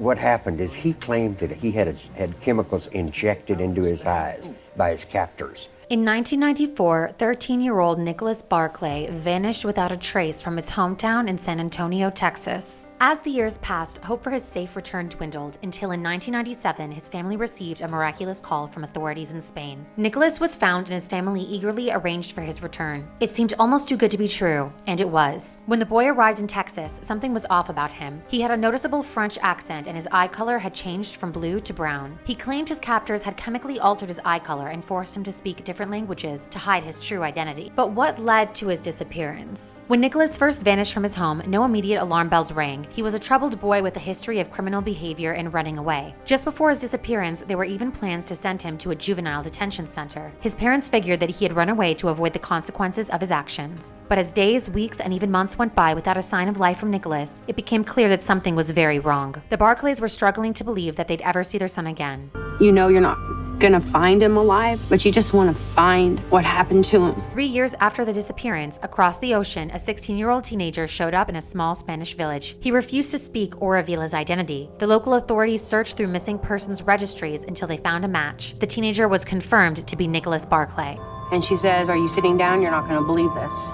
What happened is he claimed that he had chemicals injected into his eyes by his captors. In 1994, 13-year-old Nicholas Barclay vanished without a trace from his hometown in San Antonio, Texas. As the years passed, hope for his safe return dwindled until in 1997, his family received a miraculous call from authorities in Spain. Nicholas was found and his family eagerly arranged for his return. It seemed almost too good to be true, and it was. When the boy arrived in Texas, something was off about him. He had a noticeable French accent and his eye color had changed from blue to brown. He claimed his captors had chemically altered his eye color and forced him to speak different languages to hide his true identity. But what led to his disappearance? When Nicholas first vanished from his home, no immediate alarm bells rang. He was a troubled boy with a history of criminal behavior and running away. Just before his disappearance, there were even plans to send him to a juvenile detention center. His parents figured that he had run away to avoid the consequences of his actions. But as days, weeks, and even months went by without a sign of life from Nicholas, it became clear that something was very wrong. The Barclays were struggling to believe that they'd ever see their son again. You know you're not gonna find him alive, but you just want to find what happened to him. 3 years after the disappearance, across the ocean, a 16-year-old teenager showed up in a small Spanish village. He refused to speak or reveal his identity. The local authorities searched through missing persons registries until they found a match. The teenager was confirmed to be Nicholas Barclay. And she says, "Are you sitting down? You're not gonna believe this."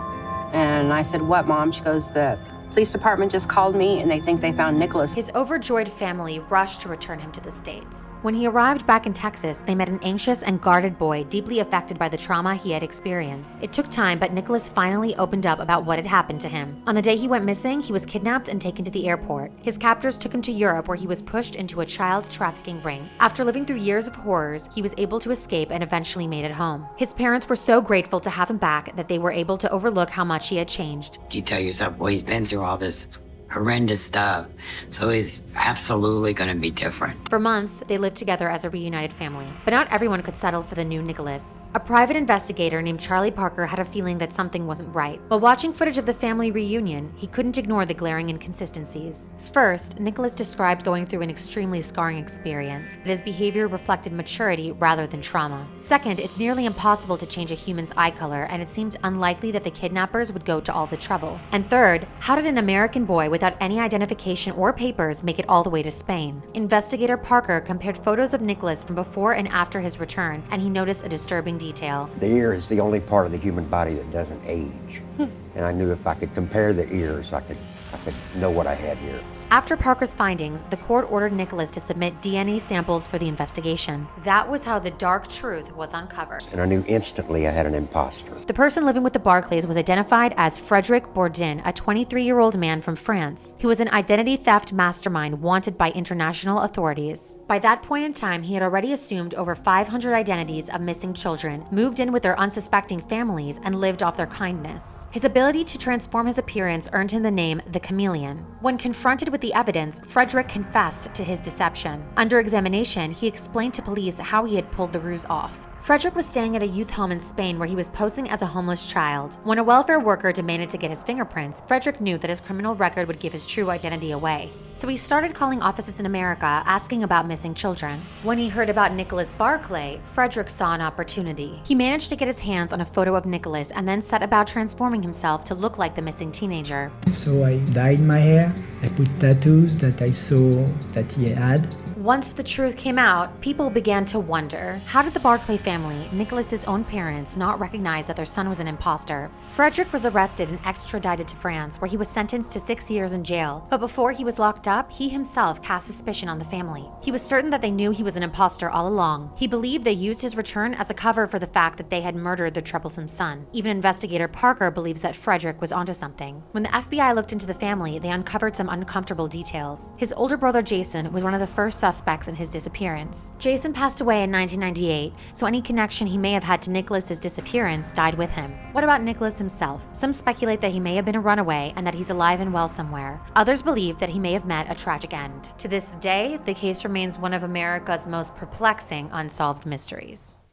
And I said, "What, Mom?" She goes, "The police department just called me and they think they found Nicholas." His overjoyed family rushed to return him to the States. When he arrived back in Texas, they met an anxious and guarded boy deeply affected by the trauma he had experienced. It took time, but Nicholas finally opened up about what had happened to him. On the day he went missing, he was kidnapped and taken to the airport. His captors took him to Europe, where he was pushed into a child trafficking ring. After living through years of horrors, he was able to escape and eventually made it home. His parents were so grateful to have him back that they were able to overlook how much he had changed. You tell yourself, well, he's been through all this horrendous stuff, so he's absolutely going to be different. For months, they lived together as a reunited family, but not everyone could settle for the new Nicholas. A private investigator named Charlie Parker had a feeling that something wasn't right. While watching footage of the family reunion, he couldn't ignore the glaring inconsistencies. First, Nicholas described going through an extremely scarring experience, but his behavior reflected maturity rather than trauma. Second, it's nearly impossible to change a human's eye color, and it seemed unlikely that the kidnappers would go to all the trouble. And third, how did an American boy without any identification or papers make it all the way to Spain? Investigator Parker compared photos of Nicholas from before and after his return, and he noticed a disturbing detail. The ear is the only part of the human body that doesn't age. And I knew if I could compare the ears, I could know what I had here. After Parker's findings, the court ordered Nicholas to submit DNA samples for the investigation. That was how the dark truth was uncovered. And I knew instantly I had an imposter. The person living with the Barclays was identified as Frederic Bourdin, a 23-year-old man from France, who was an identity theft mastermind wanted by international authorities. By that point in time, he had already assumed over 500 identities of missing children, moved in with their unsuspecting families, and lived off their kindness. His ability to transform his appearance earned him the name the Chameleon. When confronted with the evidence, Frederic confessed to his deception. Under examination, he explained to police how he had pulled the ruse off. Frederic was staying at a youth home in Spain where he was posing as a homeless child. When a welfare worker demanded to get his fingerprints, Frederic knew that his criminal record would give his true identity away. So he started calling offices in America asking about missing children. When he heard about Nicholas Barclay, Frederic saw an opportunity. He managed to get his hands on a photo of Nicholas and then set about transforming himself to look like the missing teenager. So I dyed my hair, I put tattoos that I saw that he had. Once the truth came out, people began to wonder, how did the Barclay family, Nicholas's own parents, not recognize that their son was an imposter? Frederic was arrested and extradited to France, where he was sentenced to 6 years in jail. But before he was locked up, he himself cast suspicion on the family. He was certain that they knew he was an imposter all along. He believed they used his return as a cover for the fact that they had murdered their troublesome son. Even investigator Parker believes that Frederic was onto something. When the FBI looked into the family, they uncovered some uncomfortable details. His older brother Jason was one of the first suspects in his disappearance. Jason passed away in 1998, so any connection he may have had to Nicholas's disappearance died with him. What about Nicholas himself? Some speculate that he may have been a runaway and that he's alive and well somewhere. Others believe that he may have met a tragic end. To this day, the case remains one of America's most perplexing unsolved mysteries.